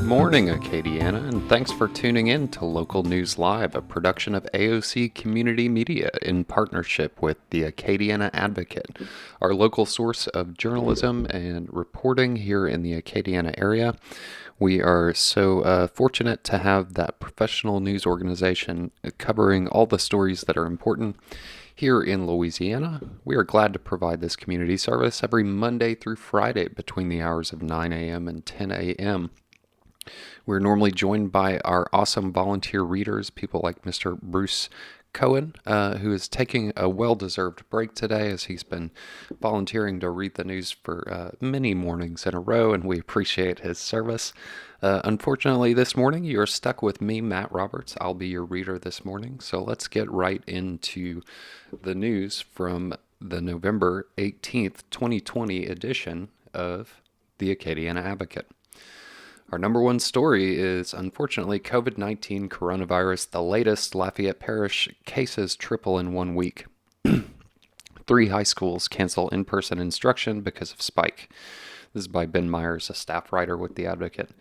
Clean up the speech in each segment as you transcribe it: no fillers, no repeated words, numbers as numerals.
morning, Acadiana, and thanks for tuning in to Local News Live, a production of AOC Community Media in partnership with the Acadiana Advocate, our local source of journalism and reporting here in the Acadiana area. We are so fortunate to have that professional news organization covering all the stories that are important here in Louisiana. We are glad to provide this community service every Monday through Friday between the hours of 9 a.m. and 10 a.m. We're normally joined by our awesome volunteer readers, people like Mr. Bruce Cohen, who is taking a well-deserved break today as he's been volunteering to read the news for many mornings in a row, and we appreciate his service. Unfortunately, this morning you are stuck with me, Matt Roberts. I'll be your reader this morning, so let's get right into the news from the November 18th, 2020 edition of the Acadiana Advocate. Our number one story is, unfortunately, COVID-19 coronavirus. The latest Lafayette Parish cases triple in 1 week. 3 high schools cancel in-person instruction because of spike. This is by Ben Myers, a staff writer with The Advocate.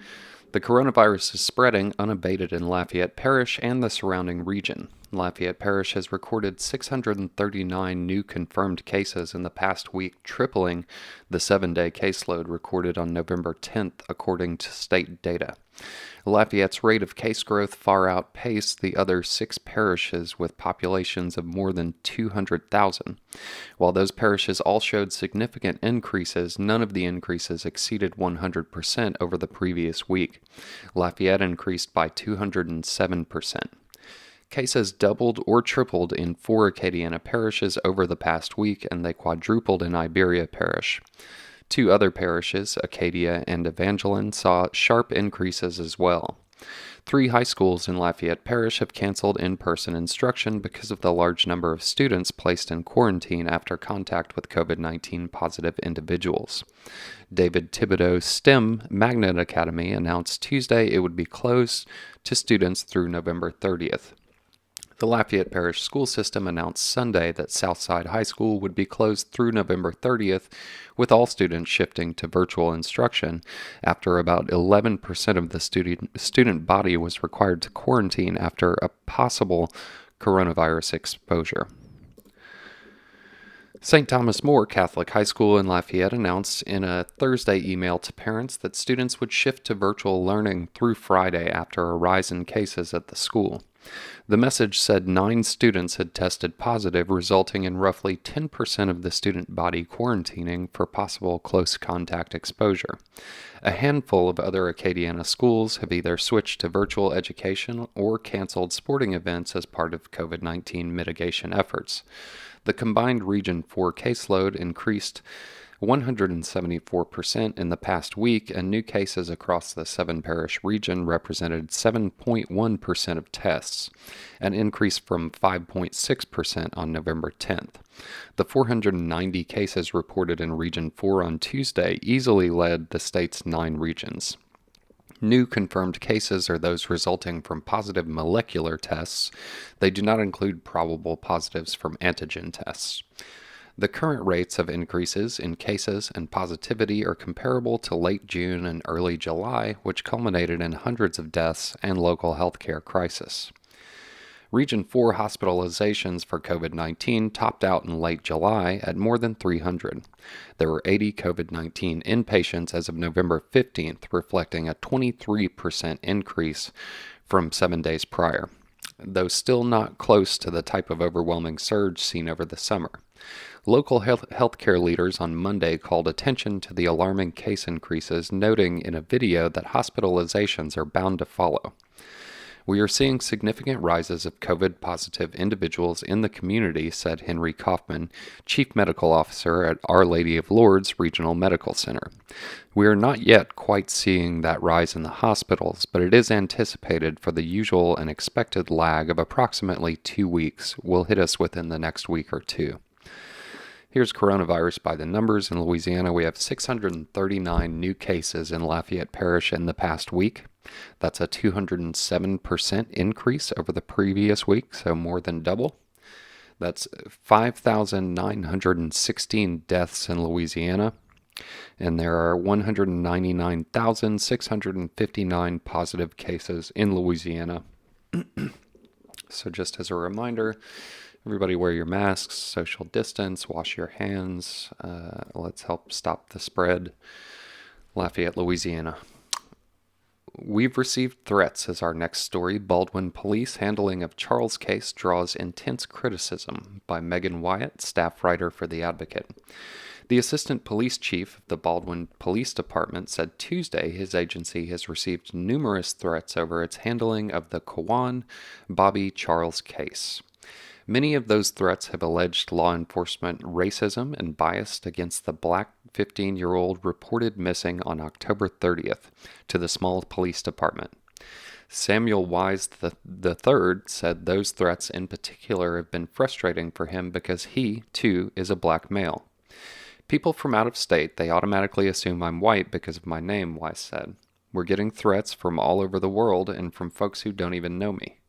The coronavirus is spreading unabated in Lafayette Parish and the surrounding region. Lafayette Parish has recorded 639 new confirmed cases in the past week, tripling the 7-day caseload recorded on November 10th, according to state data. Lafayette's rate of case growth far outpaced the other 6 parishes with populations of more than 200,000. While those parishes all showed significant increases, none of the increases exceeded 100% over the previous week. Lafayette increased by 207%. Cases doubled or tripled in 4 Acadiana parishes over the past week, and they quadrupled in Iberia Parish. 2 other parishes, Acadia and Evangeline, saw sharp increases as well. 3 high schools in Lafayette Parish have canceled in-person instruction because of the large number of students placed in quarantine after contact with COVID-19 positive individuals. David Thibodeau's STEM Magnet Academy announced Tuesday it would be closed to students through November 30th. The Lafayette Parish School System announced Sunday that Southside High School would be closed through November 30th, with all students shifting to virtual instruction after about 11% of the student body was required to quarantine after a possible coronavirus exposure. St. Thomas More Catholic High School in Lafayette announced in a Thursday email to parents that students would shift to virtual learning through Friday after a rise in cases at the school. The message said 9 students had tested positive, resulting in roughly 10% of the student body quarantining for possible close contact exposure. A handful of other Acadiana schools have either switched to virtual education or canceled sporting events as part of COVID-19 mitigation efforts. The combined Region 4 caseload increased 174% in the past week, and new cases across the 7-parish region represented 7.1% of tests, an increase from 5.6% on November 10th. The 490 cases reported in Region 4 on Tuesday easily led the state's 9 regions. New confirmed cases are those resulting from positive molecular tests. They do not include probable positives from antigen tests. The current rates of increases in cases and positivity are comparable to late June and early July, which culminated in hundreds of deaths and local healthcare crisis. Region 4 hospitalizations for COVID-19 topped out in late July at more than 300. There were 80 COVID-19 inpatients as of November 15th, reflecting a 23% increase from 7 days prior, though still not close to the type of overwhelming surge seen over the summer. Local healthcare leaders on Monday called attention to the alarming case increases, noting in a video that hospitalizations are bound to follow. We are seeing significant rises of COVID-positive individuals in the community, said Henry Kaufman, Chief Medical Officer at Our Lady of Lourdes Regional Medical Center. We are not yet quite seeing that rise in the hospitals, but it is anticipated for the usual and expected lag of approximately 2 weeks will hit us within the next week or 2. Here's coronavirus by the numbers. In Louisiana, we have 639 new cases in Lafayette Parish in the past week. That's a 207% increase over the previous week, so more than double. That's 5,916 deaths in Louisiana. And there are 199,659 positive cases in Louisiana. So just as a reminder, everybody wear your masks, social distance, wash your hands. Let's help stop the spread. Lafayette, Louisiana. We've received threats as our next story. Baldwin police handling of Charles case draws intense criticism, by Megan Wyatt, staff writer for The Advocate. The assistant police chief of the Baldwin Police Department said Tuesday his agency has received numerous threats over its handling of the Kawan Bobby Charles case. Many of those threats have alleged law enforcement racism and bias against the black 15-year-old reported missing on October 30th to the small police department. Samuel Wise III said those threats in particular have been frustrating for him because he, too, is a black male. People from out of state, they automatically assume I'm white because of my name, Wise said. We're getting threats from all over the world and from folks who don't even know me.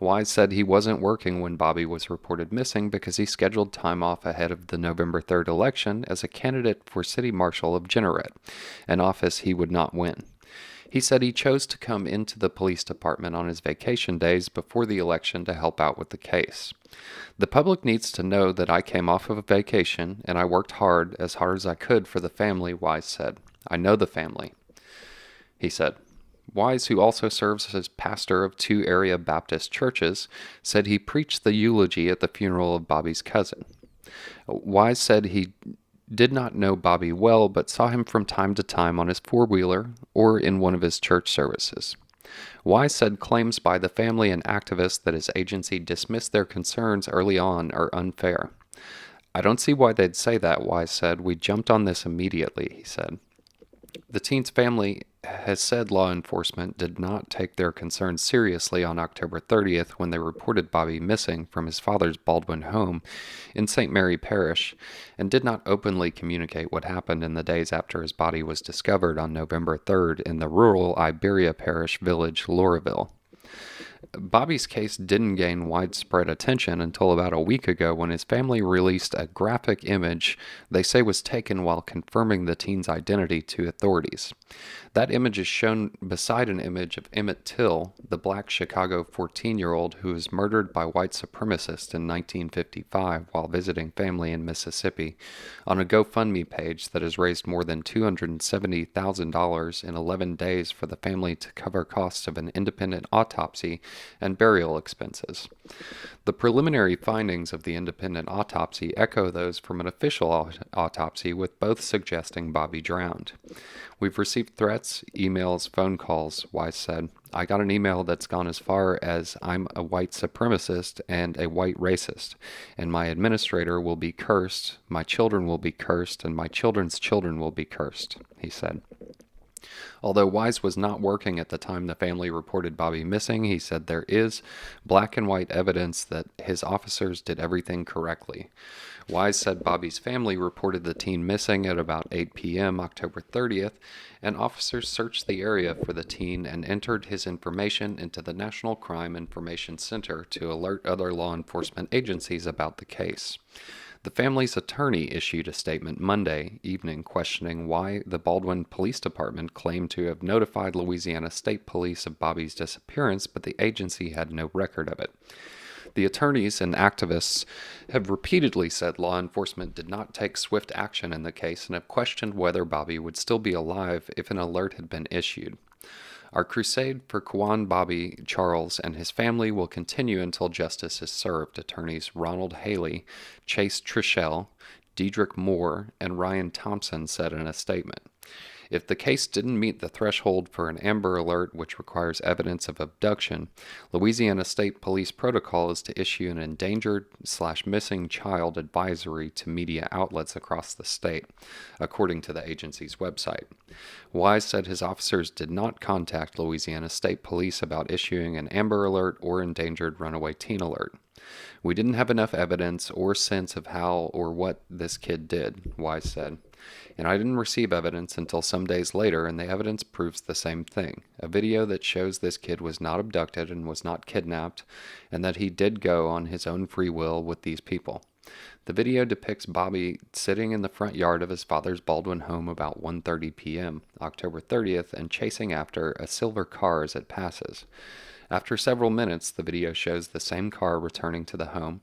Wise said he wasn't working when Bobby was reported missing because he scheduled time off ahead of the November 3rd election as a candidate for City Marshal of Jeanerette, an office he would not win. He said he chose to come into the police department on his vacation days before the election to help out with the case. The public needs to know that I came off of a vacation and I worked hard as I could for the family, Wise said. I know the family, he said. Wise, who also serves as pastor of 2 area Baptist churches, said he preached the eulogy at the funeral of Bobby's cousin. Wise said he did not know Bobby well, but saw him from time to time on his four-wheeler or in one of his church services. Wise said claims by the family and activists that his agency dismissed their concerns early on are unfair. I don't see why they'd say that, Wise said. We jumped on this immediately, he said. The teen's family has said law enforcement did not take their concerns seriously on October 30th when they reported Bobby missing from his father's Baldwin home in St. Mary Parish and did not openly communicate what happened in the days after his body was discovered on November 3rd in the rural Iberia Parish village, Lauraville. Bobby's case didn't gain widespread attention until about a week ago when his family released a graphic image they say was taken while confirming the teen's identity to authorities. That image is shown beside an image of Emmett Till, the black Chicago 14-year-old who was murdered by white supremacists in 1955 while visiting family in Mississippi, on a GoFundMe page that has raised more than $270,000 in 11 days for the family to cover costs of an independent autopsy and burial expenses. The preliminary findings of the independent autopsy echo those from an official autopsy, with both suggesting Bobby drowned. We've received threats, emails, phone calls, Wise said. I got an email that's gone as far as I'm a white supremacist and a white racist, and my administrator will be cursed, my children will be cursed, and my children's children will be cursed, he said. Although Wise was not working at the time the family reported Bobby missing, he said there is black and white evidence that his officers did everything correctly. Wise said Bobby's family reported the teen missing at about 8 p.m. October 30th, and officers searched the area for the teen and entered his information into the National Crime Information Center to alert other law enforcement agencies about the case. The family's attorney issued a statement Monday evening questioning why the Baldwin Police Department claimed to have notified Louisiana State Police of Bobby's disappearance, but the agency had no record of it. The attorneys and activists have repeatedly said law enforcement did not take swift action in the case and have questioned whether Bobby would still be alive if an alert had been issued. Our crusade for Kawan Bobby Charles and his family will continue until justice is served, attorneys Ronald Haley, Chase Trischel, Diedrich Moore, and Ryan Thompson said in a statement. If the case didn't meet the threshold for an Amber Alert, which requires evidence of abduction, Louisiana State Police protocol is to issue an endangered/missing child advisory to media outlets across the state, according to the agency's website. Wise said his officers did not contact Louisiana State Police about issuing an Amber Alert or Endangered Runaway Teen Alert. We didn't have enough evidence or sense of how or what this kid did, Wise said. And I didn't receive evidence until some days later, and the evidence proves the same thing. A video that shows this kid was not abducted and was not kidnapped, and that he did go on his own free will with these people. The video depicts Bobby sitting in the front yard of his father's Baldwin home about 1:30 p.m., October 30th, and chasing after a silver car as it passes. After several minutes, the video shows the same car returning to the home.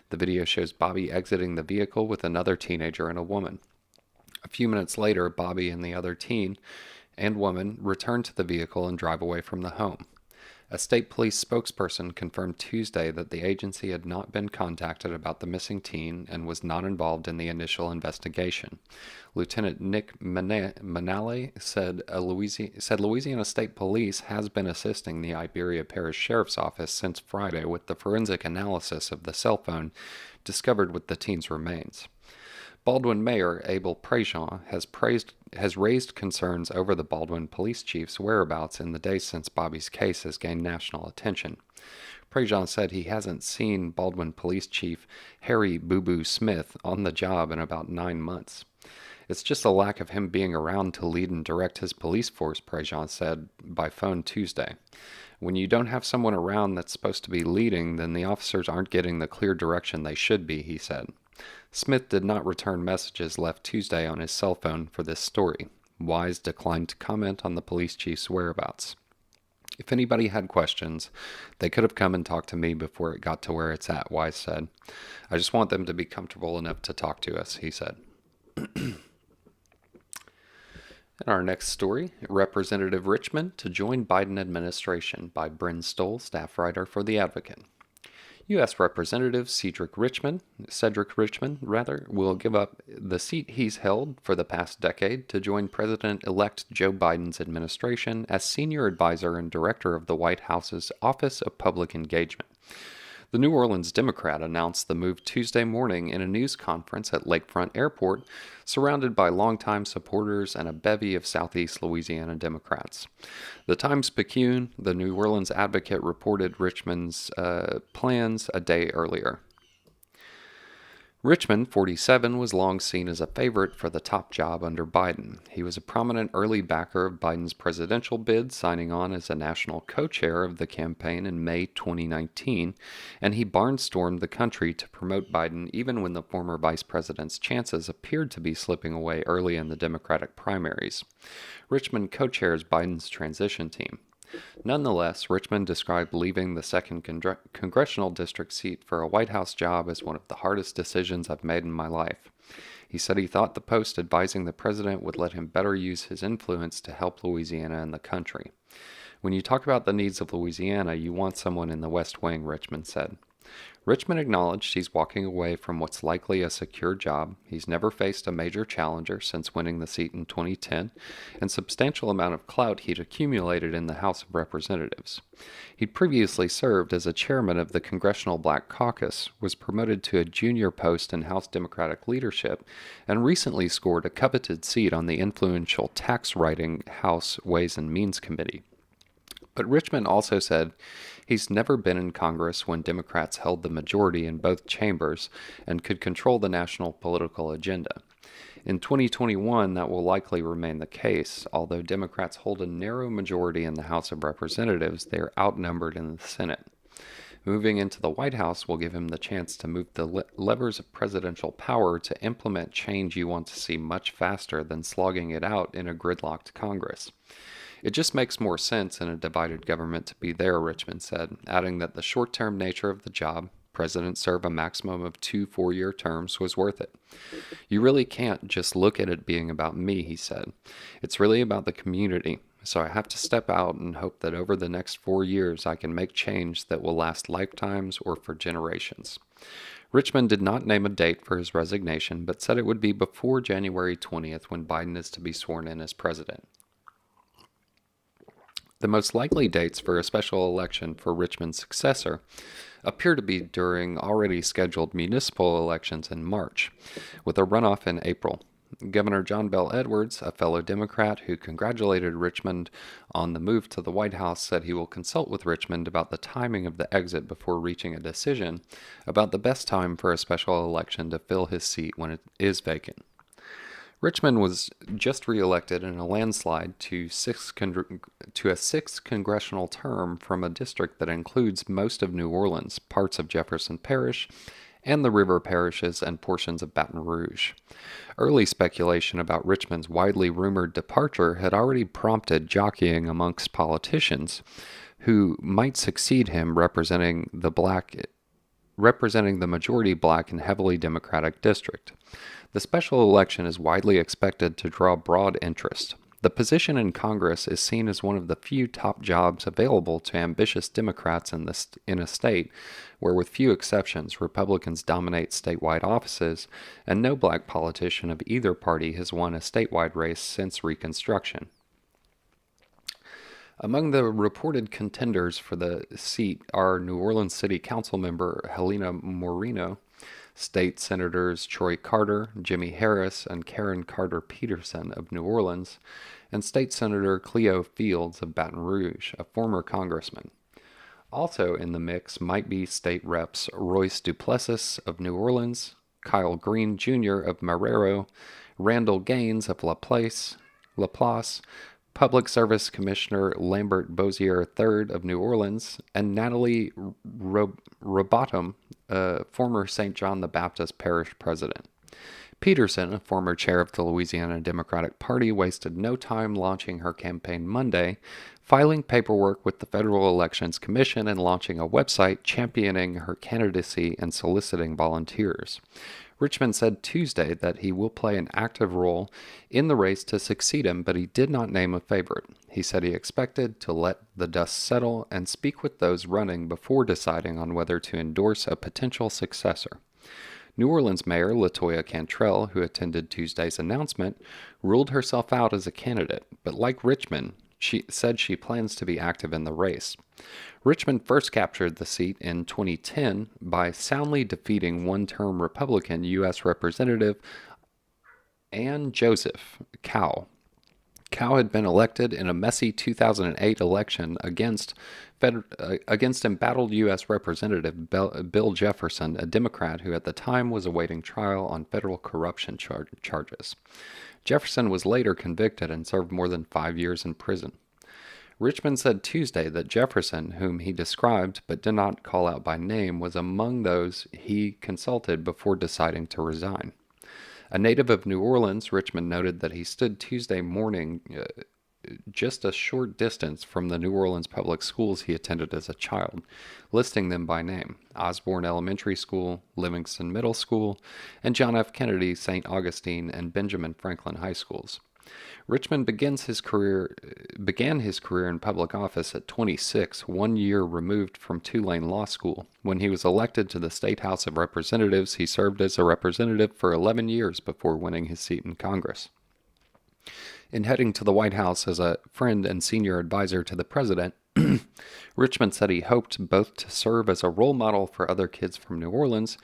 The video shows Bobby exiting the vehicle with another teenager and a woman. A few minutes later, Bobby and the other teen and woman return to the vehicle and drive away from the home. A state police spokesperson confirmed Tuesday that the agency had not been contacted about the missing teen and was not involved in the initial investigation. Lieutenant Nick Manale said Louisiana State Police has been assisting the Iberia Parish Sheriff's Office since Friday with the forensic analysis of the cell phone discovered with the teen's remains. Baldwin Mayor Abel Prejean has raised concerns over the Baldwin police chief's whereabouts in the days since Bobby's case has gained national attention. Prejean said he hasn't seen Baldwin Police Chief Harry Boo Boo Smith on the job in about 9 months. It's just a lack of him being around to lead and direct his police force, Prejean said by phone Tuesday. When you don't have someone around that's supposed to be leading, then the officers aren't getting the clear direction they should be, he said. Smith did not return messages left Tuesday on his cell phone for this story. Wise declined to comment on the police chief's whereabouts. If anybody had questions, they could have come and talked to me before it got to where it's at, Wise said. I just want them to be comfortable enough to talk to us, he said. In our next story, Representative Richmond to join Biden administration by Bryn Stoll, staff writer for The Advocate. U.S. Representative Cedric Richmond, will give up the seat he's held for the past decade to join President-elect Joe Biden's administration as senior advisor and director of the White House's Office of Public Engagement. The New Orleans Democrat announced the move Tuesday morning in a news conference at Lakefront Airport, surrounded by longtime supporters and a bevy of Southeast Louisiana Democrats. The Times-Picayune, the New Orleans Advocate, reported Richmond's plans a day earlier. Richmond, 47, was long seen as a favorite for the top job under Biden. He was a prominent early backer of Biden's presidential bid, signing on as a national co-chair of the campaign in May 2019, and he barnstormed the country to promote Biden even when the former vice president's chances appeared to be slipping away early in the Democratic primaries. Richmond co-chairs Biden's transition team. Nonetheless, Richmond described leaving the 2nd congressional district seat for a White House job as one of the hardest decisions I've made in my life. He said he thought the post advising the president would let him better use his influence to help Louisiana and the country. When you talk about the needs of Louisiana, you want someone in the West Wing, Richmond said. Richmond acknowledged he's walking away from what's likely a secure job. He's never faced a major challenger since winning the seat in 2010, and substantial amount of clout he'd accumulated in the House of Representatives. He'd previously served as a chairman of the Congressional Black Caucus, was promoted to a junior post in House Democratic leadership, and recently scored a coveted seat on the influential tax-writing House Ways and Means Committee. But Richmond also said he's never been in Congress when Democrats held the majority in both chambers and could control the national political agenda. In 2021, that will likely remain the case. Although Democrats hold a narrow majority in the House of Representatives, they are outnumbered in the Senate. Moving into the White House will give him the chance to move the levers of presidential power to implement change you want to see much faster than slogging it out in a gridlocked Congress. It just makes more sense in a divided government to be there, Richmond said, adding that the short-term nature of the job, presidents serve a maximum of 2 4-year terms, was worth it. You really can't just look at it being about me, he said. It's really about the community, so I have to step out and hope that over the next 4 years I can make change that will last lifetimes or for generations. Richmond did not name a date for his resignation, but said it would be before January 20th when Biden is to be sworn in as president. The most likely dates for a special election for Richmond's successor appear to be during already scheduled municipal elections in March, with a runoff in April. Governor John Bel Edwards, a fellow Democrat who congratulated Richmond on the move to the White House, said he will consult with Richmond about the timing of the exit before reaching a decision about the best time for a special election to fill his seat when it is vacant. Richmond was just reelected in a landslide to a 6th congressional term from a district that includes most of New Orleans, parts of Jefferson Parish, and the river parishes and portions of Baton Rouge. Early speculation about Richmond's widely rumored departure had already prompted jockeying amongst politicians who might succeed him representing the majority black and heavily Democratic district. The special election is widely expected to draw broad interest. The position in Congress is seen as one of the few top jobs available to ambitious Democrats in a state where, with few exceptions, Republicans dominate statewide offices, and no black politician of either party has won a statewide race since Reconstruction. Among the reported contenders for the seat are New Orleans City Council member Helena Moreno, State Senators Troy Carter, Jimmy Harris, and Karen Carter Peterson of New Orleans, and State Senator Cleo Fields of Baton Rouge, a former congressman. Also in the mix might be State Reps Royce Duplessis of New Orleans, Kyle Green Jr. of Marrero, Randall Gaines of Laplace, Public Service Commissioner Lambert Bozier III of New Orleans, and Natalie Robotham, former St. John the Baptist Parish President. Peterson, a former chair of the Louisiana Democratic Party, wasted no time launching her campaign Monday, filing paperwork with the Federal Elections Commission and launching a website championing her candidacy and soliciting volunteers. Richmond said Tuesday that he will play an active role in the race to succeed him, but he did not name a favorite. He said he expected to let the dust settle and speak with those running before deciding on whether to endorse a potential successor. New Orleans Mayor Latoya Cantrell, who attended Tuesday's announcement, ruled herself out as a candidate, but like Richmond, she said she plans to be active in the race. Richmond first captured the seat in 2010 by soundly defeating one-term Republican U.S. Representative Ann Joseph Cow. Cow had been elected in a messy 2008 election against embattled U.S. Representative Bill Jefferson, a Democrat who at the time was awaiting trial on federal corruption charges. Jefferson was later convicted and served more than 5 years in prison. Richmond said Tuesday that Jefferson, whom he described but did not call out by name, was among those he consulted before deciding to resign. A native of New Orleans, Richmond noted that he stood Tuesday morning just a short distance from the New Orleans public schools he attended as a child, listing them by name: Osborne Elementary School, Livingston Middle School, and John F. Kennedy, St. Augustine, and Benjamin Franklin High Schools. Richmond began his career in public office at 26, 1 year removed from Tulane Law School. When he was elected to the State House of Representatives, he served as a representative for 11 years before winning his seat in Congress. In heading to the White House as a friend and senior advisor to the president, Richmond said he hoped both to serve as a role model for other kids from New Orleans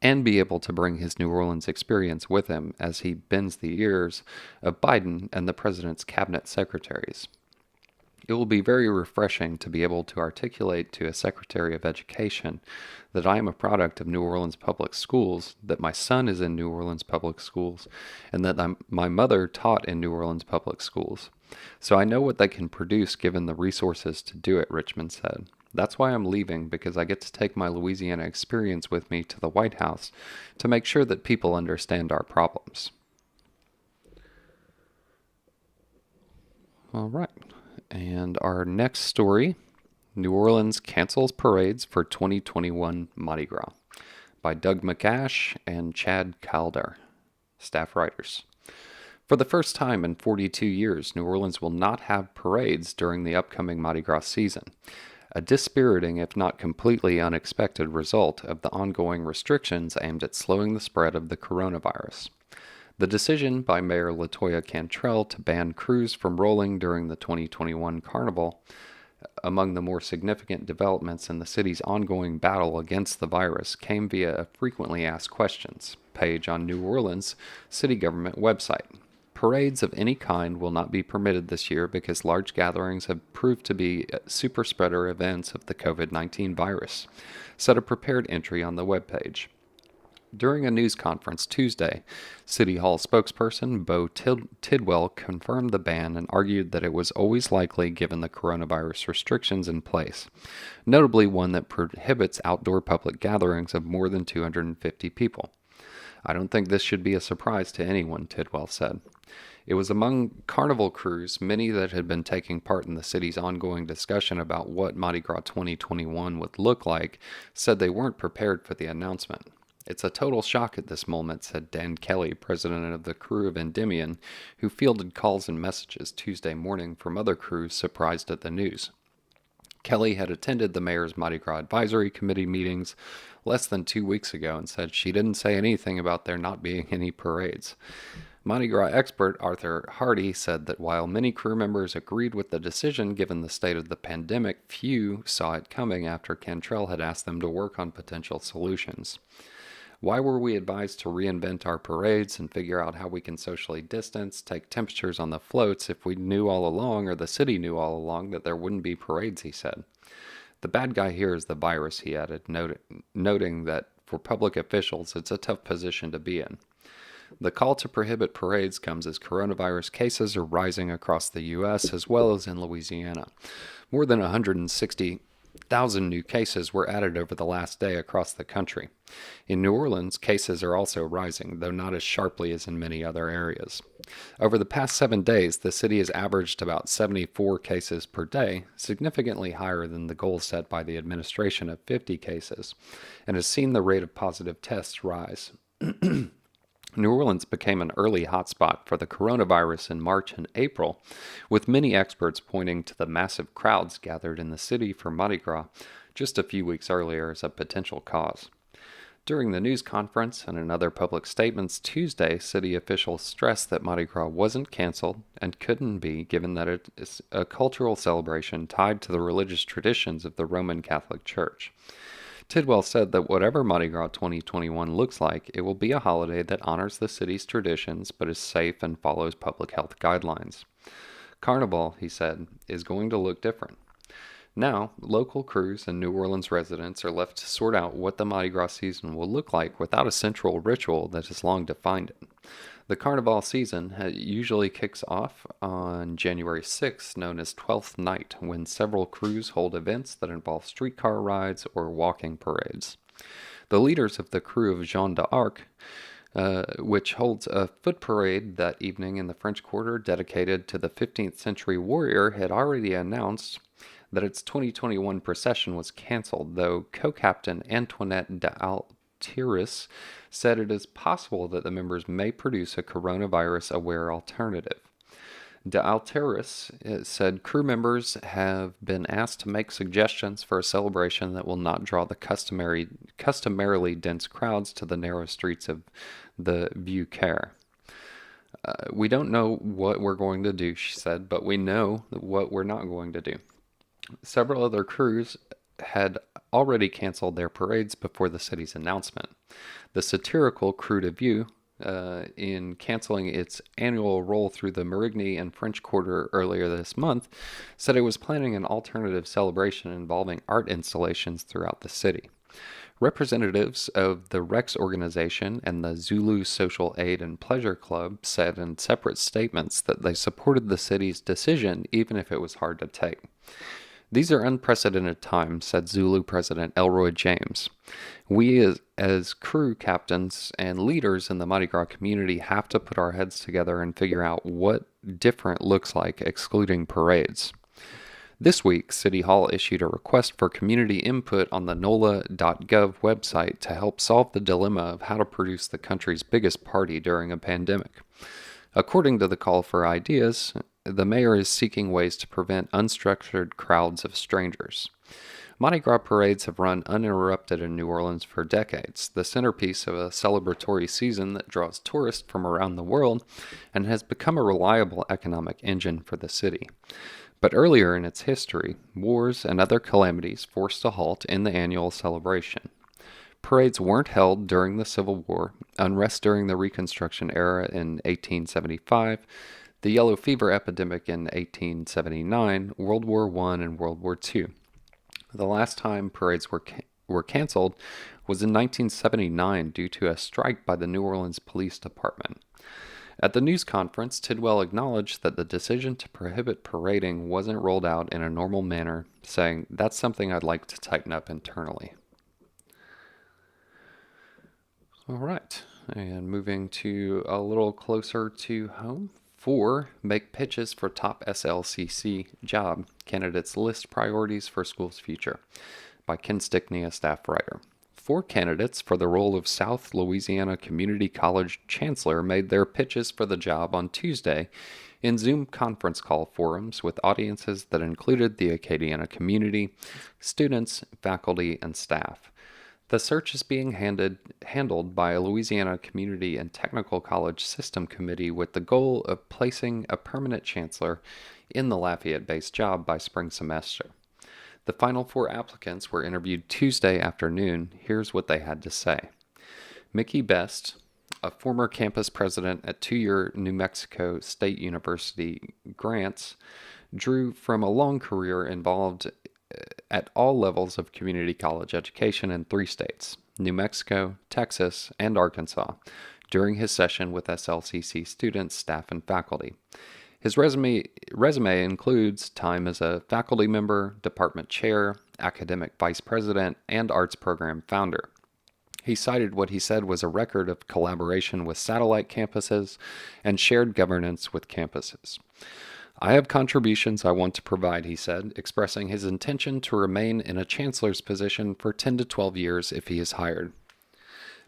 and be able to bring his New Orleans experience with him as he bends the ears of Biden and the president's cabinet secretaries. It will be very refreshing to be able to articulate to a Secretary of Education that I am a product of New Orleans public schools, that my son is in New Orleans public schools, and that my mother taught in New Orleans public schools. So I know what they can produce given the resources to do it, Richmond said. That's why I'm leaving, because I get to take my Louisiana experience with me to the White House to make sure that people understand our problems. All right. And our next story, New Orleans cancels parades for 2021 Mardi Gras, by Doug McAsh and Chad Calder, staff writers. For the first time in 42 years, New Orleans will not have parades during the upcoming Mardi Gras season, a dispiriting, if not completely unexpected, result of the ongoing restrictions aimed at slowing the spread of the coronavirus. The decision by Mayor Latoya Cantrell to ban crews from rolling during the 2021 Carnival, among the more significant developments in the city's ongoing battle against the virus, came via a frequently asked questions page on New Orleans city government website. Parades of any kind will not be permitted this year because large gatherings have proved to be super spreader events of the COVID-19 virus, said a prepared entry on the webpage. During a news conference Tuesday, City Hall spokesperson Bo Tidwell confirmed the ban and argued that it was always likely given the coronavirus restrictions in place, notably one that prohibits outdoor public gatherings of more than 250 people. "I don't think this should be a surprise to anyone," Tidwell said. It was among Carnival crews, many that had been taking part in the city's ongoing discussion about what Mardi Gras 2021 would look like, said they weren't prepared for the announcement. "It's a total shock at this moment," said Dan Kelly, president of the crew of Endymion, who fielded calls and messages Tuesday morning from other crews surprised at the news. Kelly had attended the mayor's Mardi Gras Advisory Committee meetings less than 2 weeks ago and said she didn't say anything about there not being any parades. Mardi Gras expert Arthur Hardy said that while many crew members agreed with the decision given the state of the pandemic, few saw it coming after Cantrell had asked them to work on potential solutions. "Why were we advised to reinvent our parades and figure out how we can socially distance, take temperatures on the floats if we knew all along, or the city knew all along, that there wouldn't be parades?" he said. "The bad guy here is the virus," he added, noting that for public officials it's a tough position to be in. The call to prohibit parades comes as coronavirus cases are rising across the U.S. as well as in Louisiana. More than 160,000 new cases were added over the last day across the country. In New Orleans, cases are also rising, though not as sharply as in many other areas. Over the past 7 days, the city has averaged about 74 cases per day, significantly higher than the goal set by the administration of 50 cases, and has seen the rate of positive tests rise. New Orleans became an early hotspot for the coronavirus in March and April, with many experts pointing to the massive crowds gathered in the city for Mardi Gras just a few weeks earlier as a potential cause. During the news conference and in other public statements Tuesday, city officials stressed that Mardi Gras wasn't canceled and couldn't be, given that it is a cultural celebration tied to the religious traditions of the Roman Catholic Church. Tidwell said that whatever Mardi Gras 2021 looks like, it will be a holiday that honors the city's traditions but is safe and follows public health guidelines. Carnival, he said, is going to look different. Now, local crews and New Orleans residents are left to sort out what the Mardi Gras season will look like without a central ritual that has long defined it. The Carnival season usually kicks off on January 6th, known as 12th Night, when several crews hold events that involve streetcar rides or walking parades. The leaders of the crew of Jeanne d'Arc, which holds a foot parade that evening in the French Quarter dedicated to the 15th century warrior, had already announced that its 2021 procession was canceled, though co-captain Antoinette d'Altiris said it is possible that the members may produce a coronavirus-aware alternative. D'Altiris said crew members have been asked to make suggestions for a celebration that will not draw the customarily dense crowds to the narrow streets of the Vieux-Carre. "We don't know what we're going to do," she said, "but we know what we're not going to do." Several other crews had already canceled their parades before the city's announcement. The satirical Crew de Vieux, in canceling its annual roll through the Marigny and French Quarter earlier this month, said it was planning an alternative celebration involving art installations throughout the city. Representatives of the Rex organization and the Zulu Social Aid and Pleasure Club said in separate statements that they supported the city's decision even if it was hard to take. "These are unprecedented times," said Zulu President Elroy James. "We as crew captains and leaders in the Mardi Gras community have to put our heads together and figure out what different looks like, excluding parades." This week, City Hall issued a request for community input on the NOLA.gov website to help solve the dilemma of how to produce the country's biggest party during a pandemic. According to the call for ideas, the mayor is seeking ways to prevent unstructured crowds of strangers. Mardi Gras parades have run uninterrupted in New Orleans for decades, the centerpiece of a celebratory season that draws tourists from around the world and has become a reliable economic engine for the city. But earlier in its history, wars and other calamities forced a halt in the annual celebration. Parades weren't held during the Civil War, unrest during the Reconstruction era in 1875, the yellow fever epidemic in 1879, World War I, and World War II. The last time parades were canceled was in 1979 due to a strike by the New Orleans Police Department. At the news conference, Tidwell acknowledged that the decision to prohibit parading wasn't rolled out in a normal manner, saying, "That's something I'd like to tighten up internally." All right, and moving to a little closer to home. 4. Make pitches for top SLCC job. Candidates list priorities for school's future. By Ken Stickney, a staff writer. 4 candidates for the role of South Louisiana Community College Chancellor made their pitches for the job on Tuesday in Zoom conference call forums with audiences that included the Acadiana community, students, faculty, and staff. The search is being handled by a Louisiana Community and Technical College System Committee with the goal of placing a permanent chancellor in the Lafayette-based job by spring semester. The final 4 applicants were interviewed Tuesday afternoon. Here's what they had to say. Mickey Best, a former campus president at 2-year New Mexico State University Grants, drew from a long career involved at all levels of community college education in 3 states, New Mexico, Texas, and Arkansas, during his session with SLCC students, staff, and faculty. His resume includes time as a faculty member, department chair, academic vice president, and arts program founder. He cited what he said was a record of collaboration with satellite campuses and shared governance with campuses. "I have contributions I want to provide," he said, expressing his intention to remain in a chancellor's position for 10 to 12 years if he is hired.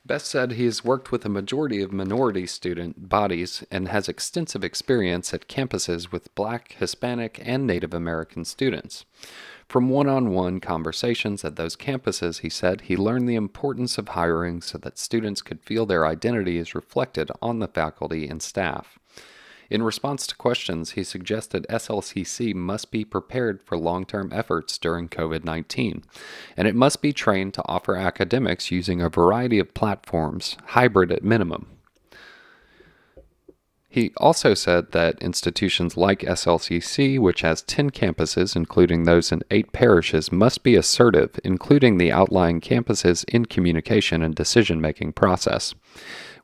Best said he has worked with a majority of minority student bodies and has extensive experience at campuses with Black, Hispanic, and Native American students. From one-on-one conversations at those campuses, he said, he learned the importance of hiring so that students could feel their identity is reflected on the faculty and staff. In response to questions, he suggested SLCC must be prepared for long-term efforts during COVID-19, and it must be trained to offer academics using a variety of platforms, hybrid at minimum. He also said that institutions like SLCC, which has 10 campuses, including those in 8 parishes, must be assertive, including the outlying campuses in communication and decision-making process.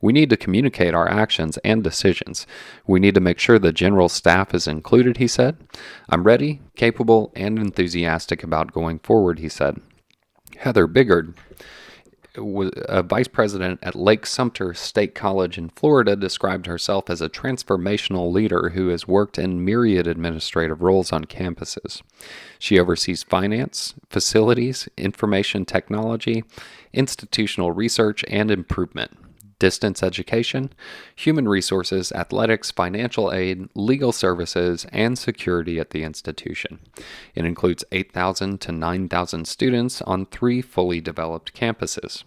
"We need to communicate our actions and decisions. We need to make sure the general staff is included," he said. "I'm ready, capable, and enthusiastic about going forward," he said. Heather Biggard, a vice president at Lake Sumter State College in Florida, described herself as a transformational leader who has worked in myriad administrative roles on campuses. She oversees finance, facilities, information technology, institutional research, and improvement, distance education, human resources, athletics, financial aid, legal services, and security at the institution. It includes 8,000 to 9,000 students on 3 fully developed campuses.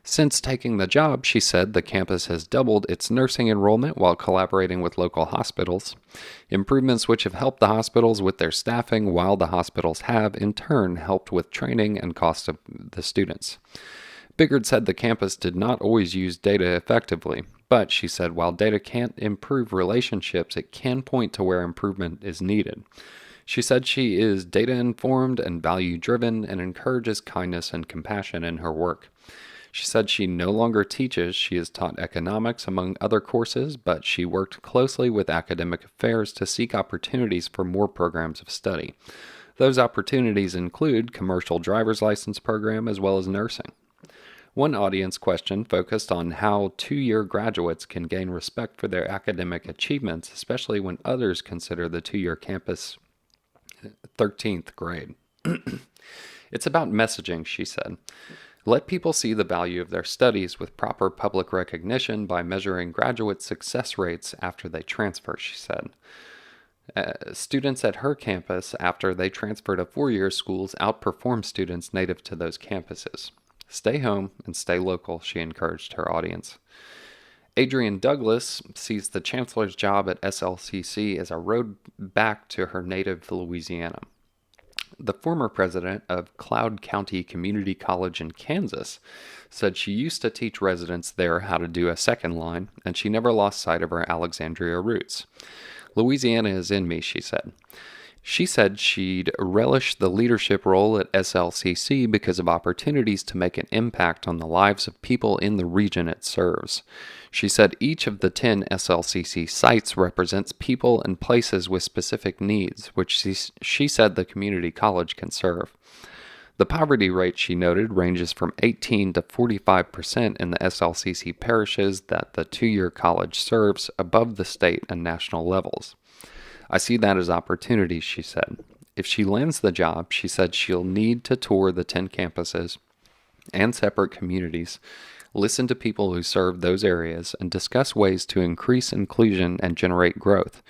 Since taking the job, she said the campus has doubled its nursing enrollment while collaborating with local hospitals, improvements which have helped the hospitals with their staffing, while the hospitals have, in turn, helped with training and cost of the students. Biggard said the campus did not always use data effectively, but she said while data can't improve relationships, it can point to where improvement is needed. She said she is data-informed and value-driven and encourages kindness and compassion in her work. She said she no longer teaches. She has taught economics among other courses, but she worked closely with academic affairs to seek opportunities for more programs of study. Those opportunities include commercial driver's license program as well as nursing. One audience question focused on how 2-year graduates can gain respect for their academic achievements, especially when others consider the 2-year campus 13th grade. "It's about messaging," she said. "Let people see the value of their studies with proper public recognition by measuring graduate success rates after they transfer," she said. Students at her campus, after they transfer to 4-year schools, outperform students native to those campuses. "Stay home and stay local," she encouraged her audience. Adrienne Douglas sees the chancellor's job at SLCC as a road back to her native Louisiana. The former president of Cloud County Community College in Kansas said she used to teach residents there how to do a second line, and she never lost sight of her Alexandria roots. "Louisiana is in me," she said. She said she'd relish the leadership role at SLCC because of opportunities to make an impact on the lives of people in the region it serves. She said each of the 10 SLCC sites represents people and places with specific needs, which she said the community college can serve. The poverty rate, she noted, ranges from 18 to 45% in the SLCC parishes that the two-year college serves, above the state and national levels. I see that as opportunity, she said. If she lands the job, she said she'll need to tour the 10 campuses and separate communities, listen to people who serve those areas, and discuss ways to increase inclusion and generate growth.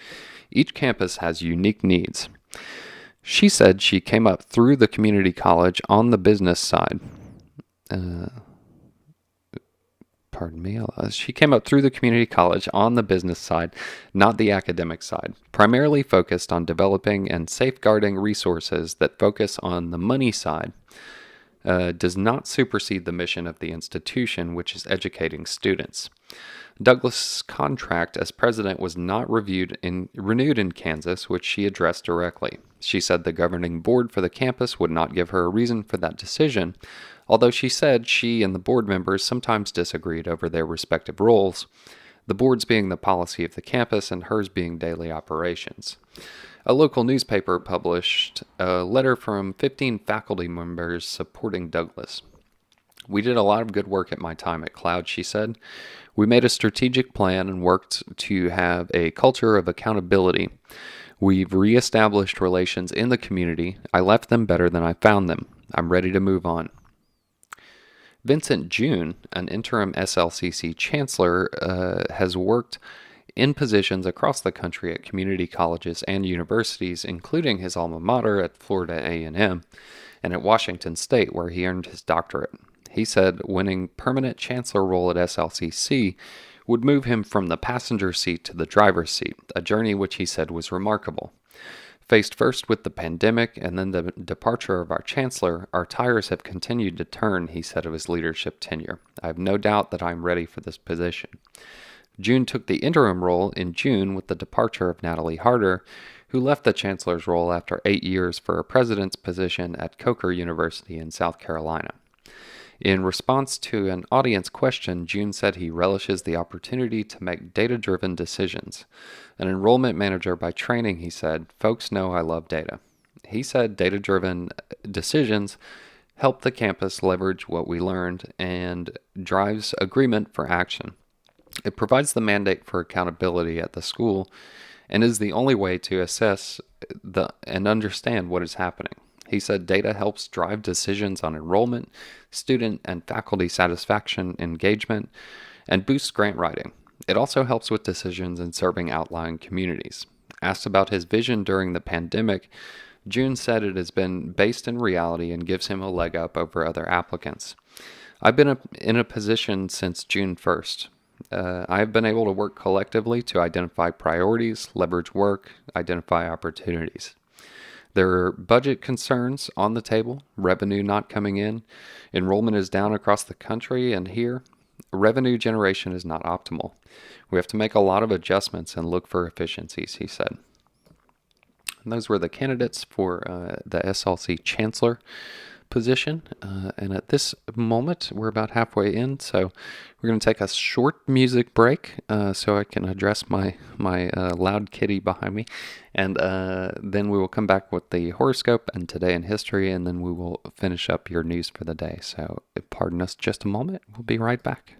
Each campus has unique needs. She said she came up through the community college on the business side. She came up through the community college on the business side, not the academic side, primarily focused on developing and safeguarding resources that focus on the money side. Does not supersede the mission of the institution, which is educating students. Douglas' contract as president was not renewed in Kansas, which she addressed directly. She said the governing board for the campus would not give her a reason for that decision, although she said she and the board members sometimes disagreed over their respective roles, the board's being the policy of the campus and hers being daily operations. A local newspaper published a letter from 15 faculty members supporting Douglas. We did a lot of good work at my time at Cloud, she said. We made a strategic plan and worked to have a culture of accountability. We've reestablished relations in the community. I left them better than I found them. I'm ready to move on. Vincent June, an interim SLCC chancellor, has worked in positions across the country at community colleges and universities, including his alma mater at Florida A&M and at Washington State, where he earned his doctorate. He said winning permanent chancellor role at SLCC would move him from the passenger seat to the driver's seat, a journey which he said was remarkable. Faced first with the pandemic and then the departure of our chancellor, our tires have continued to turn, he said of his leadership tenure. I have no doubt that I am ready for this position. June took the interim role in June with the departure of Natalie Harder, who left the chancellor's role after 8 years for a president's position at Coker University in South Carolina. In response to an audience question, June said he relishes the opportunity to make data-driven decisions. An enrollment manager by training, he said, folks know I love data. He said data-driven decisions help the campus leverage what we learned and drives agreement for action. It provides the mandate for accountability at the school and is the only way to assess and understand what is happening. He said data helps drive decisions on enrollment, student and faculty satisfaction, engagement, and boosts grant writing. It also helps with decisions in serving outlying communities. Asked about his vision during the pandemic, June said it has been based in reality and gives him a leg up over other applicants. I've been in a position since June 1st. I have been able to work collectively to identify priorities, leverage work, identify opportunities. There are budget concerns on the table, revenue not coming in, enrollment is down across the country, and here, revenue generation is not optimal. We have to make a lot of adjustments and look for efficiencies, he said. And those were the candidates for the SLC Chancellor position. And at this moment, we're about halfway in, so we're going to take a short music break so I can address my loud kitty behind me. And then we will come back with the horoscope and today in history, and then we will finish up your news for the day. So pardon us just a moment. We'll be right back.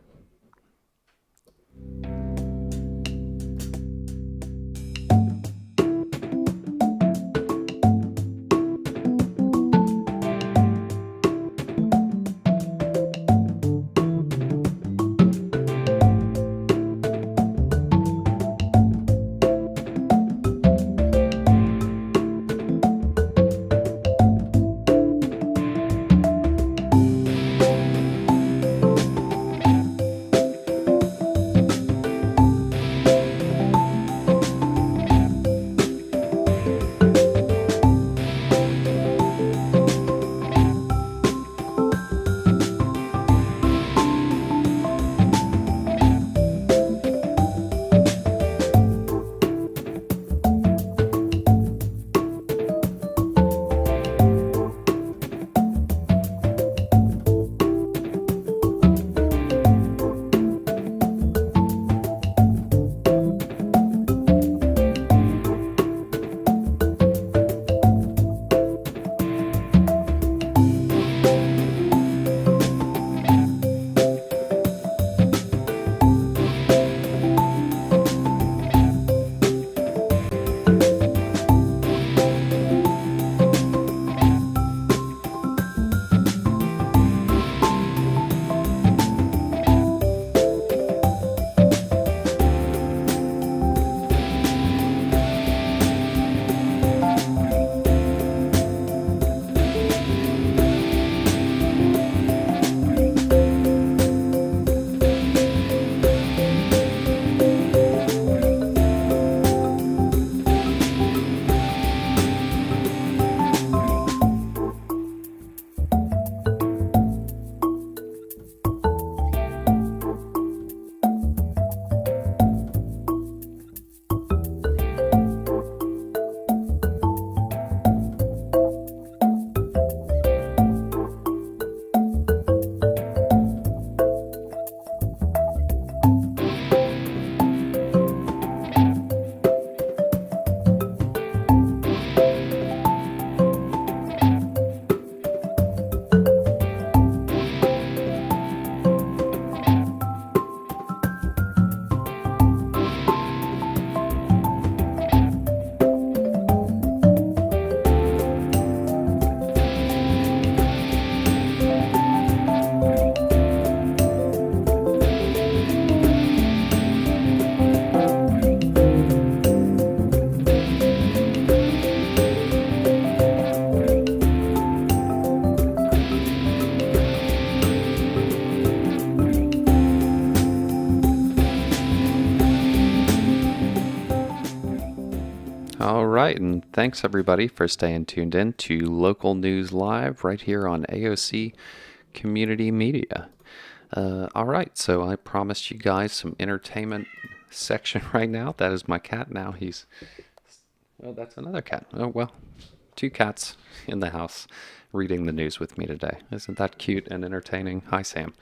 All right, and thanks everybody for staying tuned in to Local News Live right here on AOC Community Media. All right, so I promised you guys some entertainment section right now. That is my cat now. Oh, that's another cat. Oh, well, two cats in the house reading the news with me today. Isn't that cute and entertaining? Hi, Sam.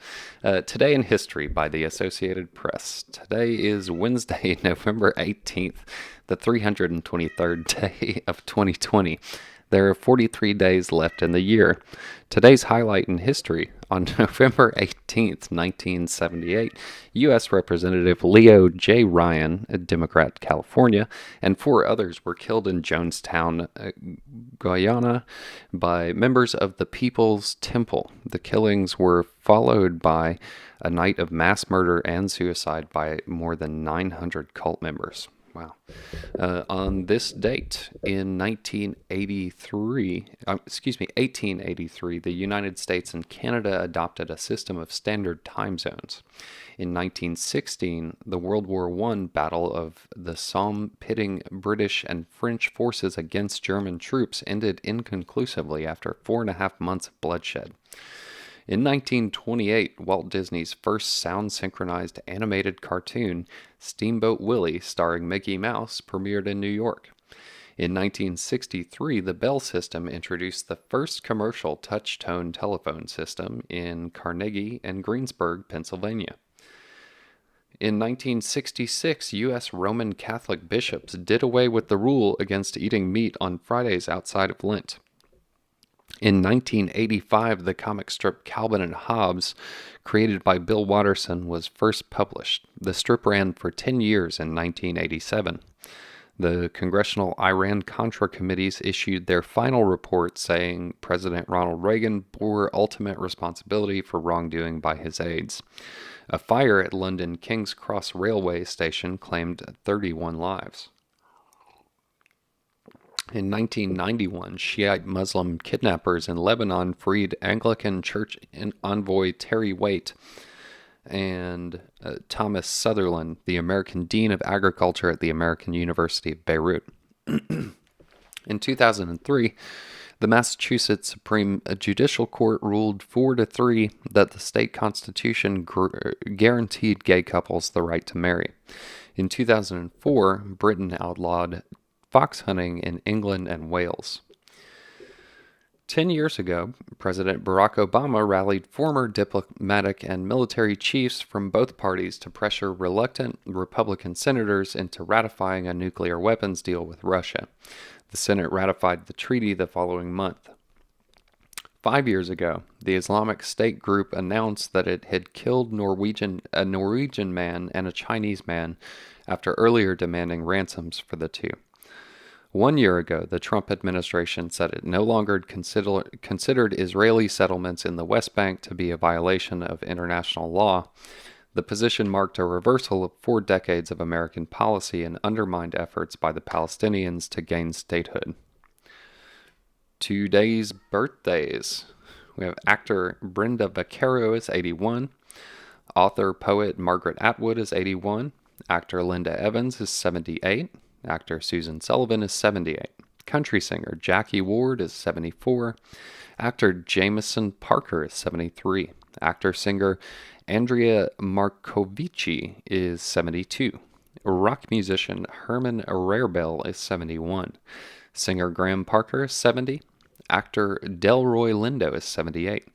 Today in History by the Associated Press. Today is Wednesday, November 18th, the 323rd day of 2020. There are 43 days left in the year. Today's highlight in history: on November 18th, 1978, U.S. Representative Leo J. Ryan, a Democrat, California, and 4 others were killed in Jonestown, Guyana, by members of the People's Temple. The killings were followed by a night of mass murder and suicide by more than 900 cult members. Wow. On this date in 1883, the United States and Canada adopted a system of standard time zones. In 1916, the World War I Battle of the Somme, pitting British and French forces against German troops, ended inconclusively after 4.5 months of bloodshed. In 1928, Walt Disney's first sound-synchronized animated cartoon, Steamboat Willie, starring Mickey Mouse, premiered in New York. In 1963, the Bell System introduced the first commercial touch-tone telephone system in Carnegie and Greensburg, Pennsylvania. In 1966, U.S. Roman Catholic bishops did away with the rule against eating meat on Fridays outside of Lent. In 1985, the comic strip Calvin and Hobbes, created by Bill Watterson, was first published. The strip ran for 10 years in 1987. The Congressional Iran-Contra committees issued their final report saying President Ronald Reagan bore ultimate responsibility for wrongdoing by his aides. A fire at London King's Cross railway station claimed 31 lives. In 1991, Shiite Muslim kidnappers in Lebanon freed Anglican Church envoy Terry Waite and Thomas Sutherland, the American Dean of Agriculture at the American University of Beirut. In 2003, the Massachusetts Supreme Judicial Court ruled 4-3 that the state constitution guaranteed gay couples the right to marry. In 2004, Britain outlawed fox hunting in England and Wales. 10 years ago, President Barack Obama rallied former diplomatic and military chiefs from both parties to pressure reluctant Republican senators into ratifying a nuclear weapons deal with Russia. The Senate ratified the treaty the following month. 5 years ago, the Islamic State group announced that it had killed a Norwegian man and a Chinese man after earlier demanding ransoms for the two. 1 year ago, the Trump administration said it no longer considered Israeli settlements in the West Bank to be a violation of international law. The position marked a reversal of 4 decades of American policy and undermined efforts by the Palestinians to gain statehood. Today's birthdays. We have actor Brenda Vaccaro is 81. Author, poet Margaret Atwood is 81. Actor Linda Evans is 78. Actor Susan Sullivan is 78. Country singer Jackie Ward is 74. Actor Jameson Parker is 73. Actor-singer Andrea Marcovici is 72. Rock musician Herman Rarebell is 71. Singer Graham Parker is 70. Actor Delroy Lindo is 78.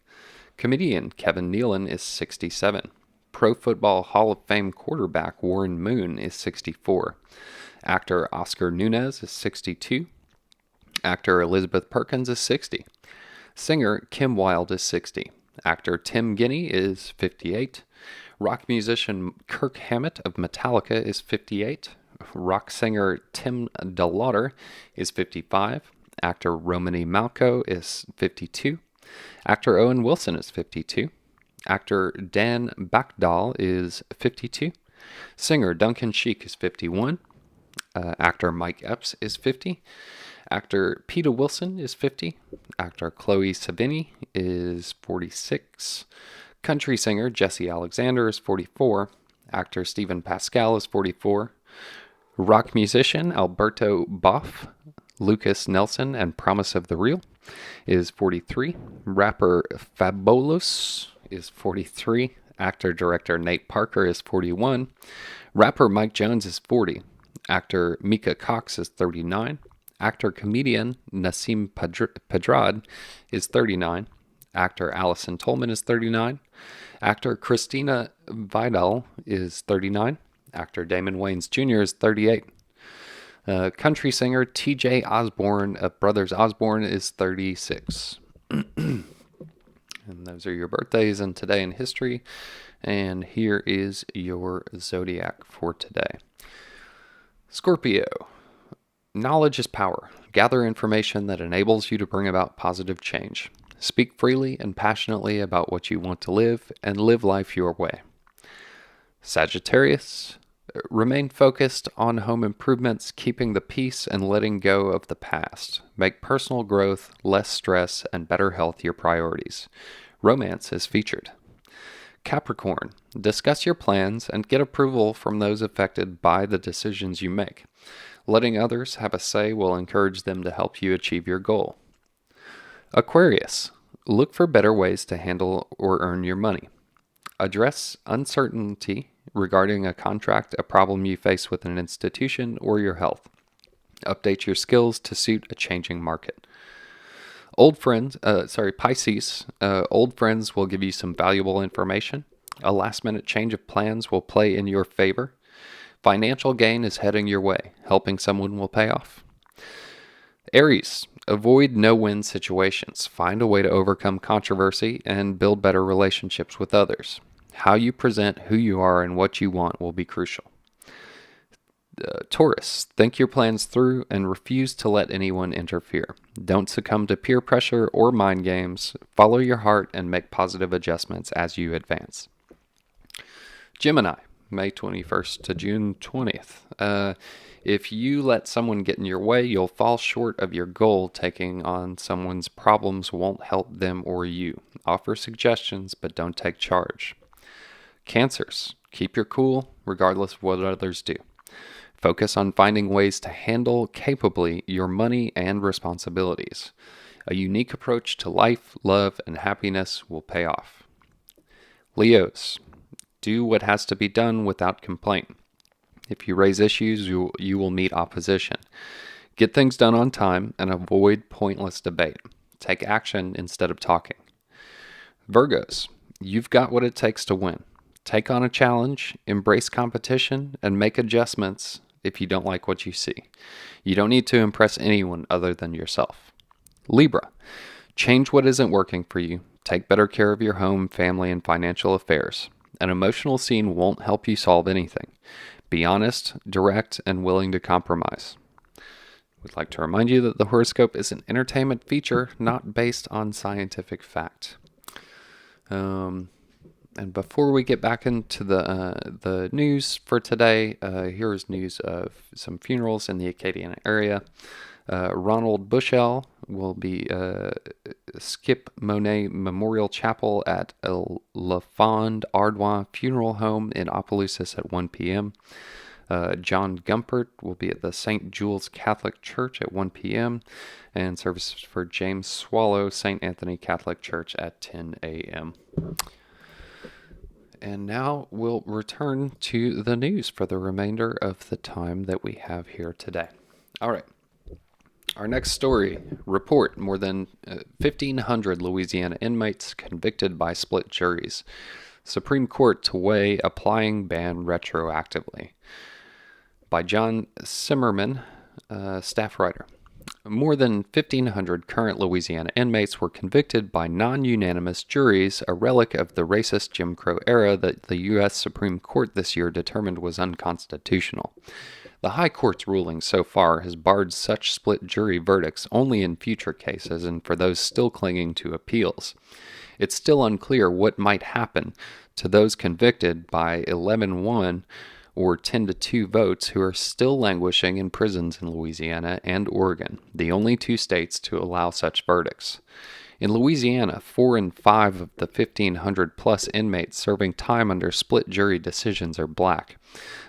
Comedian Kevin Nealon is 67. Pro Football Hall of Fame quarterback Warren Moon is 64. Actor Oscar Nunez is 62. Actor Elizabeth Perkins is 60. Singer Kim Wilde is 60. Actor Tim Guinea is 58. Rock musician Kirk Hammett of Metallica is 58. Rock singer Tim DeLauder is 55. Actor Romany Malco is 52. Actor Owen Wilson is 52. Actor Dan Bakdal is 52. Singer Duncan Sheik is 51. Actor Mike Epps is 50. Actor Peta Wilson is 50. Actor Chloe Sevigny is 46. Country singer Jesse Alexander is 44. Actor Stephen Pascal is 44. Rock musician Alberto Boff, Lucas Nelson, and Promise of the Real is 43. Rapper Fabolous is 43. Actor-director Nate Parker is 41. Rapper Mike Jones is 40. Actor Mika Cox is 39. Actor-comedian Nassim Pedrad is 39. Actor Allison Tolman is 39. Actor Christina Vidal is 39. Actor Damon Wayans Jr. is 38. Country singer T.J. Osborne of Brothers Osborne is 36. And those are your birthdays and today in history. And here is your zodiac for today. Scorpio. Knowledge is power. Gather information that enables you to bring about positive change. Speak freely and passionately about what you want to live and live life your way. Sagittarius. Remain focused on home improvements, keeping the peace and letting go of the past. Make personal growth, less stress, and better health your priorities. Romance is featured. Capricorn. Discuss your plans and get approval from those affected by the decisions you make. Letting others have a say will encourage them to help you achieve your goal. Aquarius. Look for better ways to handle or earn your money. Address uncertainty regarding a contract, a problem you face with an institution, or your health. Update your skills to suit a changing market. Pisces. Old friends will give you some valuable information. A last-minute change of plans will play in your favor. Financial gain is heading your way. Helping someone will pay off. Aries. Avoid no-win situations. Find a way to overcome controversy and build better relationships with others. How you present who you are and what you want will be crucial. Taurus. Think your plans through and refuse to let anyone interfere. Don't succumb to peer pressure or mind games. Follow your heart and make positive adjustments as you advance. Gemini. May 21st to June 20th. If you let someone get in your way, you'll fall short of your goal. Taking on someone's problems won't help them or you. Offer suggestions, but don't take charge. Cancers. Keep your cool, regardless of what others do. Focus on finding ways to handle capably your money and responsibilities. A unique approach to life, love, and happiness will pay off. Leos. Do what has to be done without complaint. If you raise issues, you will meet opposition. Get things done on time and avoid pointless debate. Take action instead of talking. Virgos. You've got what it takes to win. Take on a challenge, embrace competition, and make adjustments if you don't like what you see. You don't need to impress anyone other than yourself. Libra. Change what isn't working for you. Take better care of your home, family, and financial affairs. An emotional scene won't help you solve anything. Be honest, direct, and willing to compromise. We'd like to remind you that the horoscope is an entertainment feature, not based on scientific fact. And before we get back into the news for today, here is news of some funerals in the Acadiana area. Ronald Bushell will be Skip Monet Memorial Chapel at La Fond Ardois Funeral Home in Opelousas at 1 p.m. John Gumpert will be at the St. Jules Catholic Church at 1 p.m. and services for James Swallow, St. Anthony Catholic Church at 10 a.m. And now we'll return to the news for the remainder of the time that we have here today. All right. Our next story, report more than 1,500 Louisiana inmates convicted by split juries. Supreme Court to weigh applying ban retroactively. By John Simmerman, staff writer. More than 1,500 current Louisiana inmates were convicted by non-unanimous juries, a relic of the racist Jim Crow era that the U.S. Supreme Court this year determined was unconstitutional. The High Court's ruling so far has barred such split jury verdicts only in future cases and for those still clinging to appeals. It's still unclear what might happen to those convicted by 11-1 or 10-2 votes who are still languishing in prisons in Louisiana and Oregon, the only two states to allow such verdicts. In Louisiana, 4 in 5 of the 1,500 plus inmates serving time under split jury decisions are black.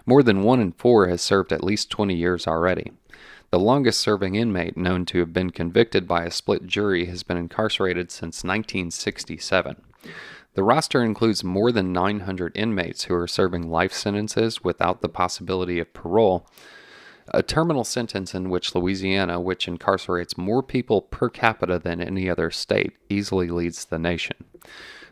More than 1 in 4 has served at least 20 years already. The longest serving inmate known to have been convicted by a split jury has been incarcerated since 1967. The roster includes more than 900 inmates who are serving life sentences without the possibility of parole, a terminal sentence in which Louisiana, which incarcerates more people per capita than any other state, easily leads the nation.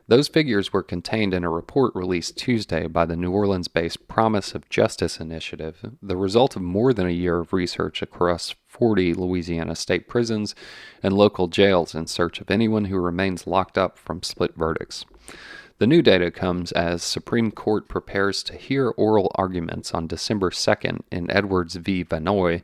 Those figures were contained in a report released Tuesday by the New Orleans-based Promise of Justice Initiative, the result of more than a year of research across 40 Louisiana state prisons and local jails in search of anyone who remains locked up from split verdicts. The new data comes as Supreme Court prepares to hear oral arguments on December 2nd in Edwards v. Vanoy,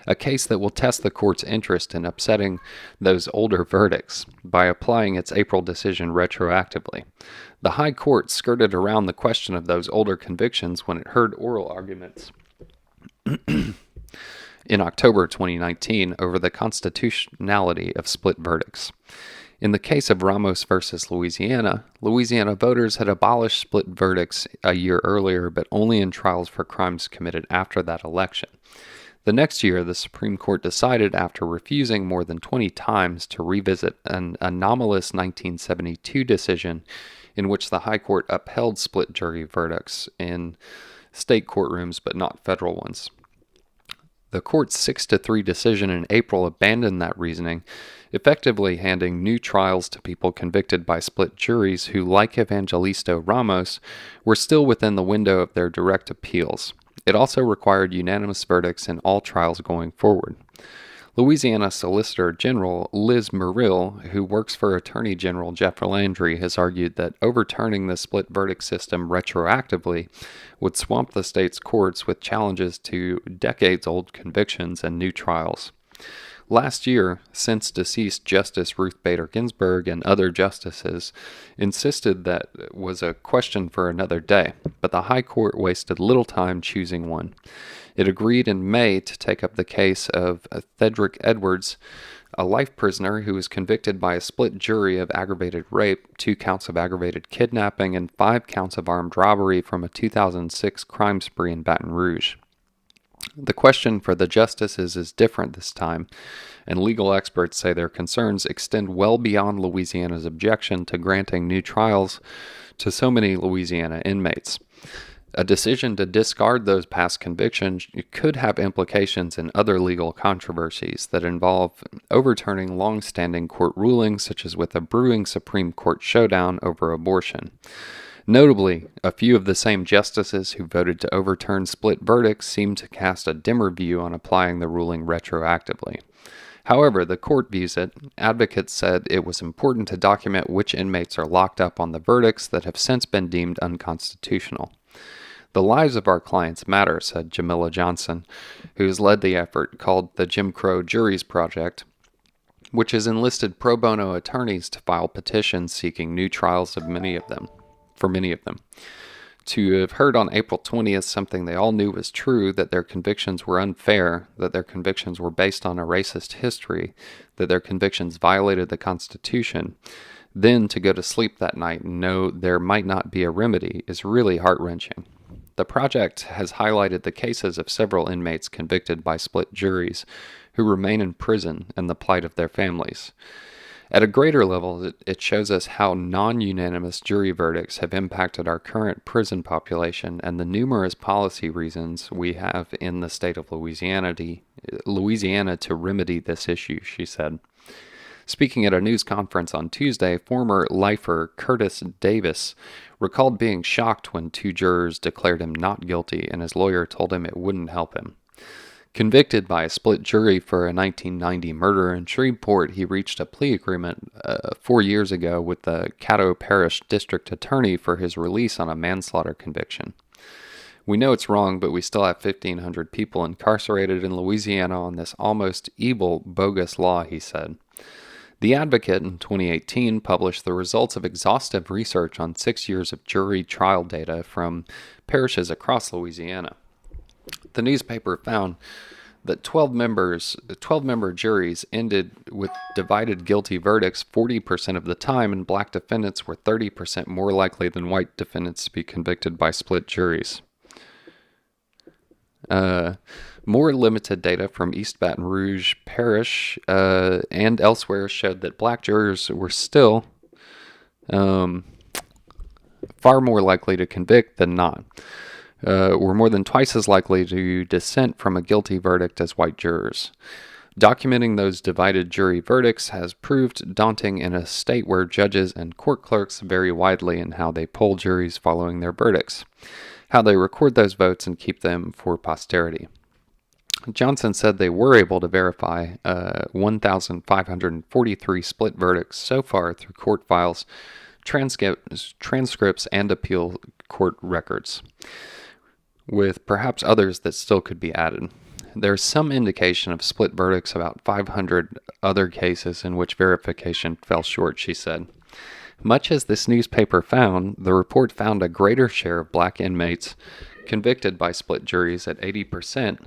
a case that will test the court's interest in upsetting those older verdicts by applying its April decision retroactively. The High Court skirted around the question of those older convictions when it heard oral arguments in October 2019 over the constitutionality of split verdicts. In the case of Ramos versus Louisiana, Louisiana voters had abolished split verdicts a year earlier, but only in trials for crimes committed after that election. The next year, the Supreme Court decided, after refusing more than 20 times, to revisit an anomalous 1972 decision in which the High Court upheld split jury verdicts in state courtrooms but not federal ones. The court's 6-3 decision in April abandoned that reasoning, effectively handing new trials to people convicted by split juries who, like Evangelisto Ramos, were still within the window of their direct appeals. It also required unanimous verdicts in all trials going forward. Louisiana Solicitor General Liz Murill, who works for Attorney General Jeff Landry, has argued that overturning the split verdict system retroactively would swamp the state's courts with challenges to decades-old convictions and new trials. Last year, since deceased Justice Ruth Bader Ginsburg and other justices insisted that it was a question for another day, but the High Court wasted little time choosing one. It agreed in May to take up the case of Thedrick Edwards, a life prisoner who was convicted by a split jury of aggravated rape, 2 counts of aggravated kidnapping, and 5 counts of armed robbery from a 2006 crime spree in Baton Rouge. The question for the justices is different this time, and legal experts say their concerns extend well beyond Louisiana's objection to granting new trials to so many Louisiana inmates. A decision to discard those past convictions could have implications in other legal controversies that involve overturning long-standing court rulings, such as with a brewing Supreme Court showdown over abortion. Notably, a few of the same justices who voted to overturn split verdicts seem to cast a dimmer view on applying the ruling retroactively. However, the court views it. Advocates said it was important to document which inmates are locked up on the verdicts that have since been deemed unconstitutional. The lives of our clients matter, said Jamila Johnson, who has led the effort called the Jim Crow Juries Project, which has enlisted pro bono attorneys to file petitions seeking new trials of many of them. To have heard on April 20th something they all knew was true, that their convictions were unfair, that their convictions were based on a racist history, that their convictions violated the Constitution, then to go to sleep that night and know there might not be a remedy is really heart-wrenching. The project has highlighted the cases of several inmates convicted by split juries who remain in prison and the plight of their families. At a greater level, it shows us how non-unanimous jury verdicts have impacted our current prison population and the numerous policy reasons we have in the state of Louisiana to remedy this issue, she said. Speaking at a news conference on Tuesday, former lifer Curtis Davis recalled being shocked when 2 jurors declared him not guilty and his lawyer told him it wouldn't help him. Convicted by a split jury for a 1990 murder in Shreveport, he reached a plea agreement 4 years ago with the Caddo Parish District Attorney for his release on a manslaughter conviction. We know it's wrong, but we still have 1,500 people incarcerated in Louisiana on this almost evil, bogus law, he said. The Advocate in 2018 published the results of exhaustive research on 6 years of jury trial data from parishes across Louisiana. The newspaper found that 12-member juries ended with divided guilty verdicts 40% of the time, and black defendants were 30% more likely than white defendants to be convicted by split juries. More limited data from East Baton Rouge Parish and elsewhere showed that black jurors were still far more likely to convict than not. Were more than twice as likely to dissent from a guilty verdict as white jurors. Documenting those divided jury verdicts has proved daunting in a state where judges and court clerks vary widely in how they poll juries following their verdicts, how they record those votes and keep them for posterity. Johnson said they were able to verify 1,543 split verdicts so far through court files, transcripts, and appeal court records, with perhaps others that still could be added. There's some indication of split verdicts about 500 other cases in which verification fell short, she said. Much as this newspaper found, the report found a greater share of black inmates convicted by split juries at 80%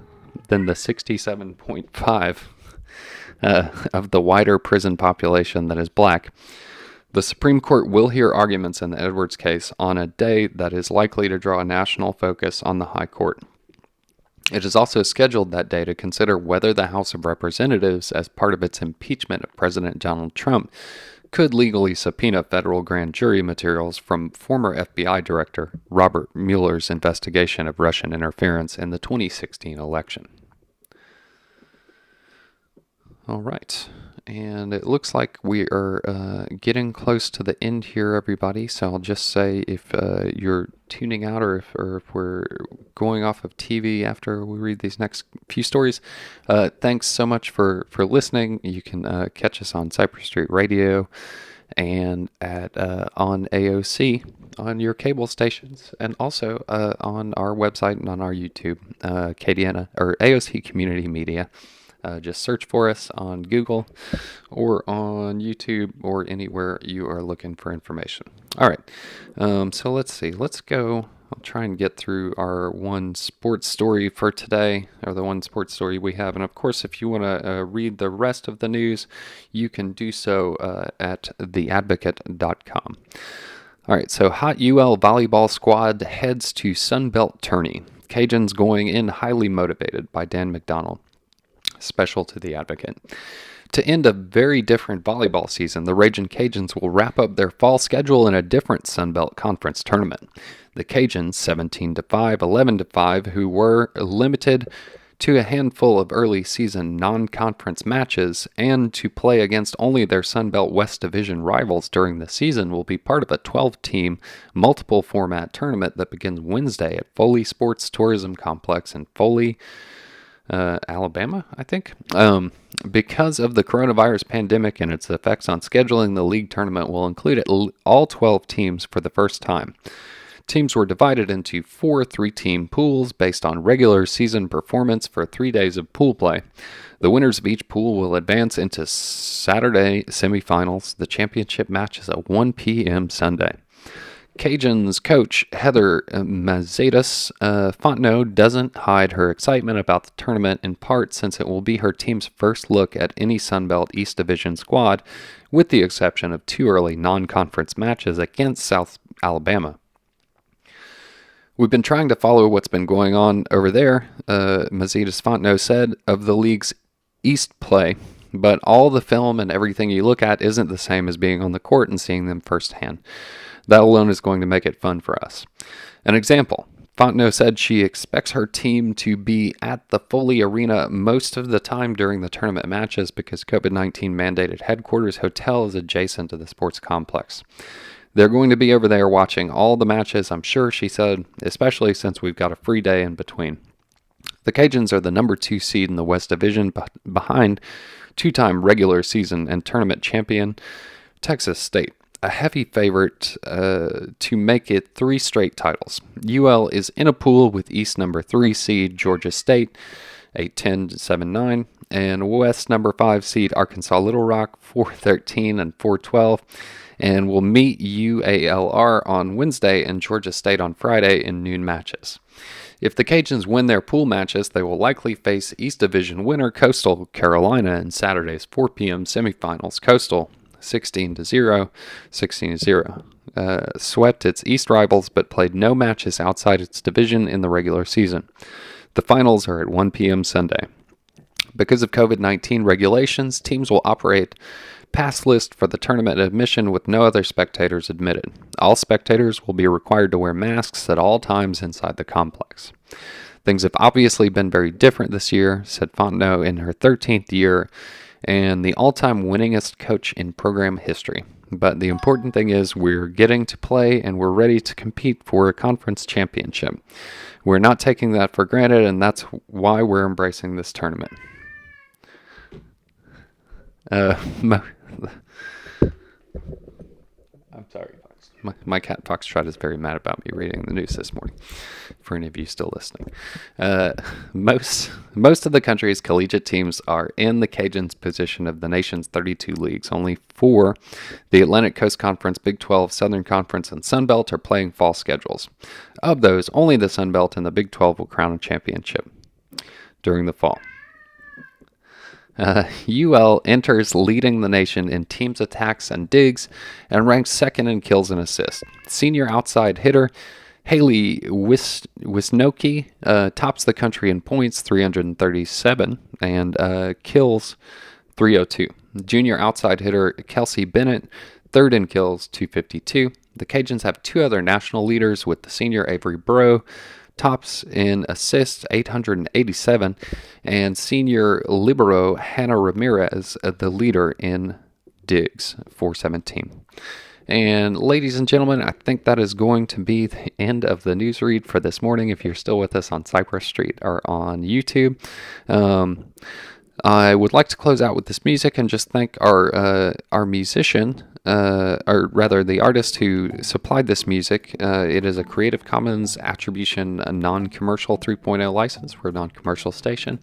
than the 67.5% of the wider prison population that is black. The Supreme Court will hear arguments in the Edwards case on a day that is likely to draw a national focus on the High Court. It is also scheduled that day to consider whether the House of Representatives, as part of its impeachment of President Donald Trump, could legally subpoena federal grand jury materials from former FBI Director Robert Mueller's investigation of Russian interference in the 2016 election. All right. And it looks like we are getting close to the end here, everybody. So I'll just say if you're tuning out or if we're going off of TV after we read these next few stories, thanks so much for listening. You can catch us on Cypress Street Radio and on AOC on your cable stations, and also on our website and on our YouTube, KDN or AOC Community Media. Just search for us on Google or on YouTube or anywhere you are looking for information. All right. So let's see. Let's go. I'll try and get through our one sports story for today, or the one sports story we have. And of course, if you want to read the rest of the news, you can do so at theadvocate.com. All right. So hot UL volleyball squad heads to Sunbelt tourney. Cajuns going in highly motivated, by Dan McDonald. Special to The Advocate. To end a very different volleyball season, the Ragin' Cajuns will wrap up their fall schedule in a different Sunbelt Conference tournament. The Cajuns, 17-5, 11-5, who were limited to a handful of early season non-conference matches and to play against only their Sunbelt West Division rivals during the season, will be part of a 12-team, multiple-format tournament that begins Wednesday at Foley Sports Tourism Complex in Foley, Alabama, I think. Because of the coronavirus pandemic and its effects on scheduling, the league tournament will include all 12 teams for the first time. Teams were divided into 4 3-team pools based on regular season performance for 3 days of pool play. The winners of each pool will advance into Saturday semifinals. The championship match is at 1 p.m. Sunday. Cajuns coach Heather Mazetas Fontenot doesn't hide her excitement about the tournament, in part since it will be her team's first look at any Sunbelt East Division squad, with the exception of 2 early non-conference matches against South Alabama. We've been trying to follow what's been going on over there, Mazetas Fontenot said, of the league's East play, but all the film and everything you look at isn't the same as being on the court and seeing them firsthand. That alone is going to make it fun for us. An example, Fontenot said she expects her team to be at the Foley Arena most of the time during the tournament matches because COVID-19 mandated headquarters hotel is adjacent to the sports complex. They're going to be over there watching all the matches, I'm sure, she said, especially since we've got a free day in between. The Cajuns are the number 2 seed in the West Division behind 2-time regular season and tournament champion Texas State, a heavy favorite to make it 3 straight titles. UL is in a pool with East number 3 seed Georgia State, 8-10 7-9, and West number 5 seed Arkansas Little Rock, 4-13 and 4-12, and will meet UALR on Wednesday and Georgia State on Friday in noon matches. If the Cajuns win their pool matches, they will likely face East Division winner Coastal Carolina in Saturday's 4 p.m. semifinals. Coastal 16-0, 16-0. Swept its East rivals but played no matches outside its division in the regular season. The finals are at 1 p.m. Sunday. Because of COVID-19 regulations, teams will operate pass list for the tournament admission with no other spectators admitted. All spectators will be required to wear masks at all times inside the complex. Things have obviously been very different this year, said Fontenot in her 13th year and the all-time winningest coach in program history. But the important thing is we're getting to play and we're ready to compete for a conference championship. We're not taking that for granted, and that's why we're embracing this tournament. I'm sorry, Fox. My cat Foxtrot is very mad about me reading the news this morning, for any of you still listening. Most of the country's collegiate teams are in the Cajuns' position of the nation's 32 leagues. Only 4, the Atlantic Coast Conference, Big 12, Southern Conference, and Sun Belt, are playing fall schedules. Of those, only the Sun Belt and the Big 12 will crown a championship during the fall. UL enters leading the nation in teams' attacks and digs and ranks second in kills and assists. Senior outside hitter Haley Wisnoki tops the country in points, 337, and kills, 302. Junior outside hitter Kelsey Bennett, third in kills, 252. The Cajuns have 2 other national leaders, with the senior Avery Bro tops in assists, 887, and senior libero Hannah Ramirez, the leader in digs, 417. And ladies and gentlemen, I think that is going to be the end of the news read for this morning. If you're still with us on Cypress Street or on YouTube, I would like to close out with this music and just thank our musician, or rather the artist who supplied this music. It is a Creative Commons Attribution Non-Commercial 3.0 license. We're a non-commercial station.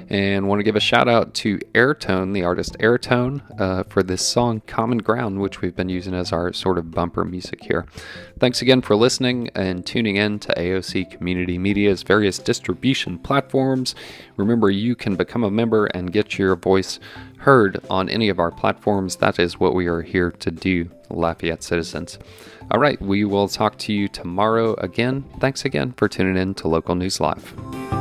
And want to give a shout out to Airtone, the artist Airtone, for this song Common Ground, which we've been using as our sort of bumper music here. Thanks again for listening and tuning in to AOC Community Media's various distribution platforms. Remember, you can become a member and get your voice heard on any of our platforms. That is what we are here to do, Lafayette citizens. All right, we will talk to you tomorrow again. Thanks again for tuning in to Local News Live.